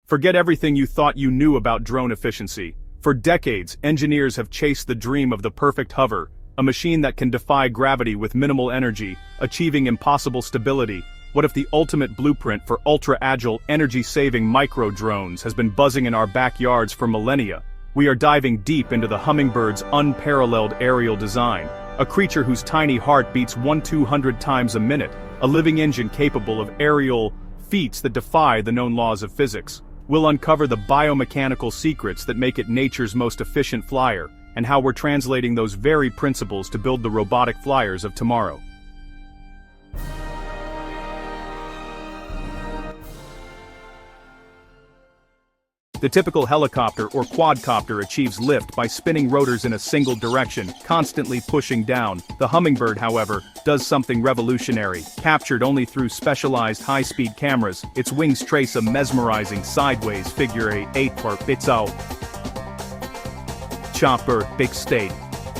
Forget everything you thought you knew about drone efficiency. For decades, engineers have chased the dream of the perfect hover, a machine that can defy gravity with minimal energy, achieving impossible stability. What if the ultimate blueprint for ultra-agile, energy-saving micro-drones has been buzzing in our backyards for millennia? We are diving deep into the Hummingbird's unparalleled aerial design, a creature whose tiny heart beats 1/200 times a minute, a living engine capable of aerial feats that defy the known laws of physics. We'll uncover the biomechanical secrets that make it nature's most efficient flyer, and how we're translating those very principles to build the robotic flyers of tomorrow. The typical helicopter or quadcopter achieves lift by spinning rotors in a single direction, constantly pushing down. The Hummingbird, however, does something revolutionary. Captured only through specialized high-speed cameras, its wings trace a mesmerizing sideways figure eight for Bitzao Chopper Big State.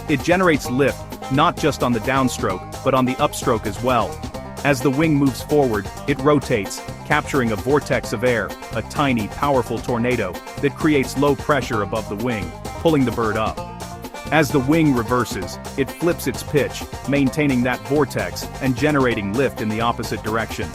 It generates lift, not just on the downstroke, but on the upstroke as well. As the wing moves forward, it rotates, capturing a vortex of air, a tiny, powerful tornado that creates low pressure above the wing, pulling the bird up. As the wing reverses, it flips its pitch, maintaining that vortex and generating lift in the opposite direction.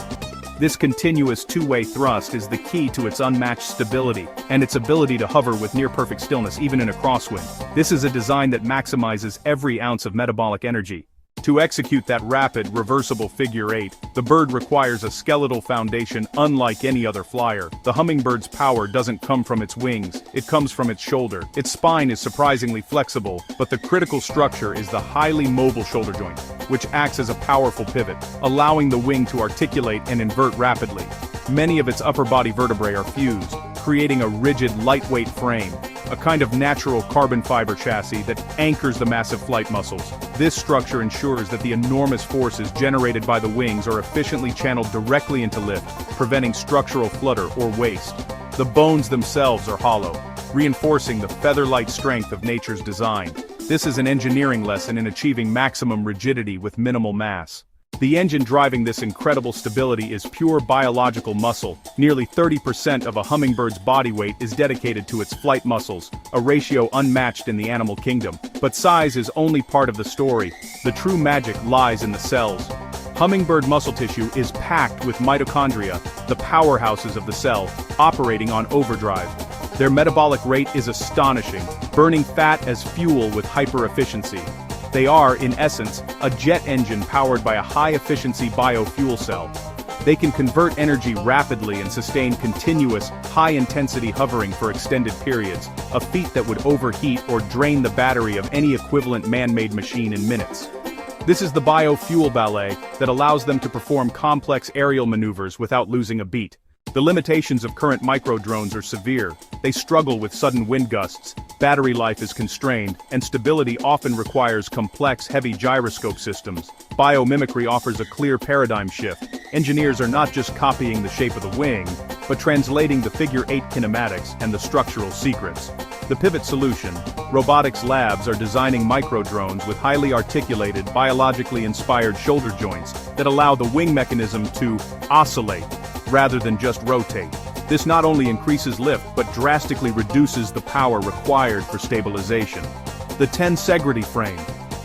This continuous two-way thrust is the key to its unmatched stability and its ability to hover with near-perfect stillness even in a crosswind. This is a design that maximizes every ounce of metabolic energy. To execute that rapid, reversible figure eight, the bird requires a skeletal foundation unlike any other flyer. The Hummingbird's power doesn't come from its wings, it comes from its shoulder. Its spine is surprisingly flexible, but the critical structure is the highly mobile shoulder joint, which acts as a powerful pivot, allowing the wing to articulate and invert rapidly. Many of its upper body vertebrae are fused, creating a rigid, lightweight frame, a kind of natural carbon fiber chassis that anchors the massive flight muscles. This structure ensures that the enormous forces generated by the wings are efficiently channeled directly into lift, preventing structural flutter or waste. The bones themselves are hollow, reinforcing the feather-light strength of nature's design. This is an engineering lesson in achieving maximum rigidity with minimal mass. The engine driving this incredible stability is pure biological muscle. Nearly 30% of a hummingbird's body weight is dedicated to its flight muscles, a ratio unmatched in the animal kingdom. But size is only part of the story. The true magic lies in the cells. Hummingbird muscle tissue is packed with mitochondria, the powerhouses of the cell, operating on overdrive. Their metabolic rate is astonishing, burning fat as fuel with hyper-efficiency. They are, in essence, a jet engine powered by a high-efficiency biofuel cell. They can convert energy rapidly and sustain continuous, high-intensity hovering for extended periods, a feat that would overheat or drain the battery of any equivalent man-made machine in minutes. This is the biofuel ballet that allows them to perform complex aerial maneuvers without losing a beat. The limitations of current micro-drones are severe. They struggle with sudden wind gusts, battery life is constrained, and stability often requires complex, heavy gyroscope systems. Biomimicry offers a clear paradigm shift. Engineers are not just copying the shape of the wing, but translating the figure-eight kinematics and the structural secrets. The Pivot Solution. Robotics labs are designing micro-drones with highly articulated, biologically inspired shoulder joints that allow the wing mechanism to oscillate, rather than just rotate. This not only increases lift, but drastically reduces the power required for stabilization. The tensegrity frame.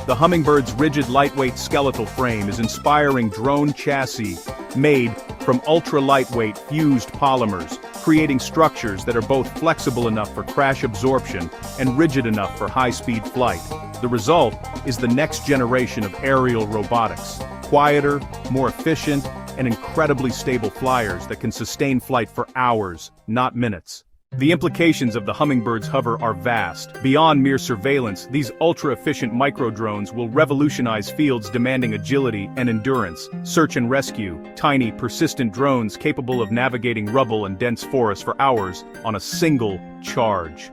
The Hummingbird's rigid lightweight skeletal frame is inspiring drone chassis made from ultra-lightweight fused polymers, creating structures that are both flexible enough for crash absorption and rigid enough for high-speed flight. The result is the next generation of aerial robotics. Quieter, more efficient, and incredibly stable flyers that can sustain flight for hours, not minutes. The implications of the Hummingbird's hover are vast. Beyond mere surveillance, these ultra-efficient micro-drones will revolutionize fields demanding agility and endurance. Search and rescue, tiny, persistent drones capable of navigating rubble and dense forests for hours on a single charge.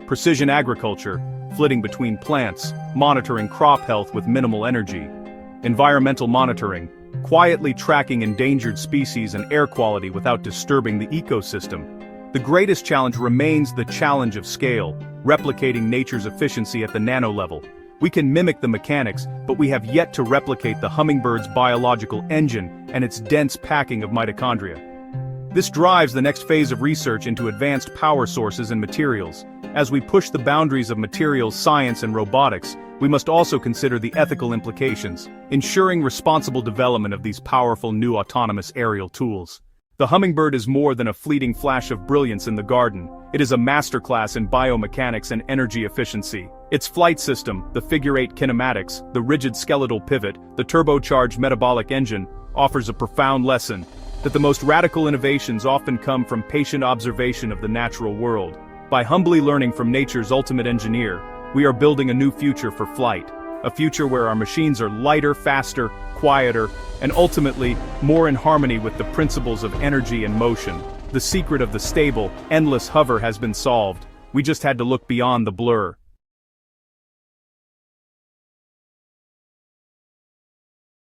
Precision agriculture, flitting between plants, monitoring crop health with minimal energy. Environmental monitoring, quietly tracking endangered species and air quality without disturbing the ecosystem. The greatest challenge remains the challenge of scale, replicating nature's efficiency at the nano level. We can mimic the mechanics, but we have yet to replicate the Hummingbird's biological engine and its dense packing of mitochondria. This drives the next phase of research into advanced power sources and materials. As we push the boundaries of materials science and robotics, we must also consider the ethical implications, ensuring responsible development of these powerful new autonomous aerial tools. The Hummingbird is more than a fleeting flash of brilliance in the garden. It is a masterclass in biomechanics and energy efficiency. Its flight system, the figure-8 kinematics, the rigid skeletal pivot, the turbocharged metabolic engine, offers a profound lesson that the most radical innovations often come from patient observation of the natural world. By humbly learning from nature's ultimate engineer, we are building a new future for flight. A future where our machines are lighter, faster, quieter, and ultimately, more in harmony with the principles of energy and motion. The secret of the stable, endless hover has been solved. We just had to look beyond the blur.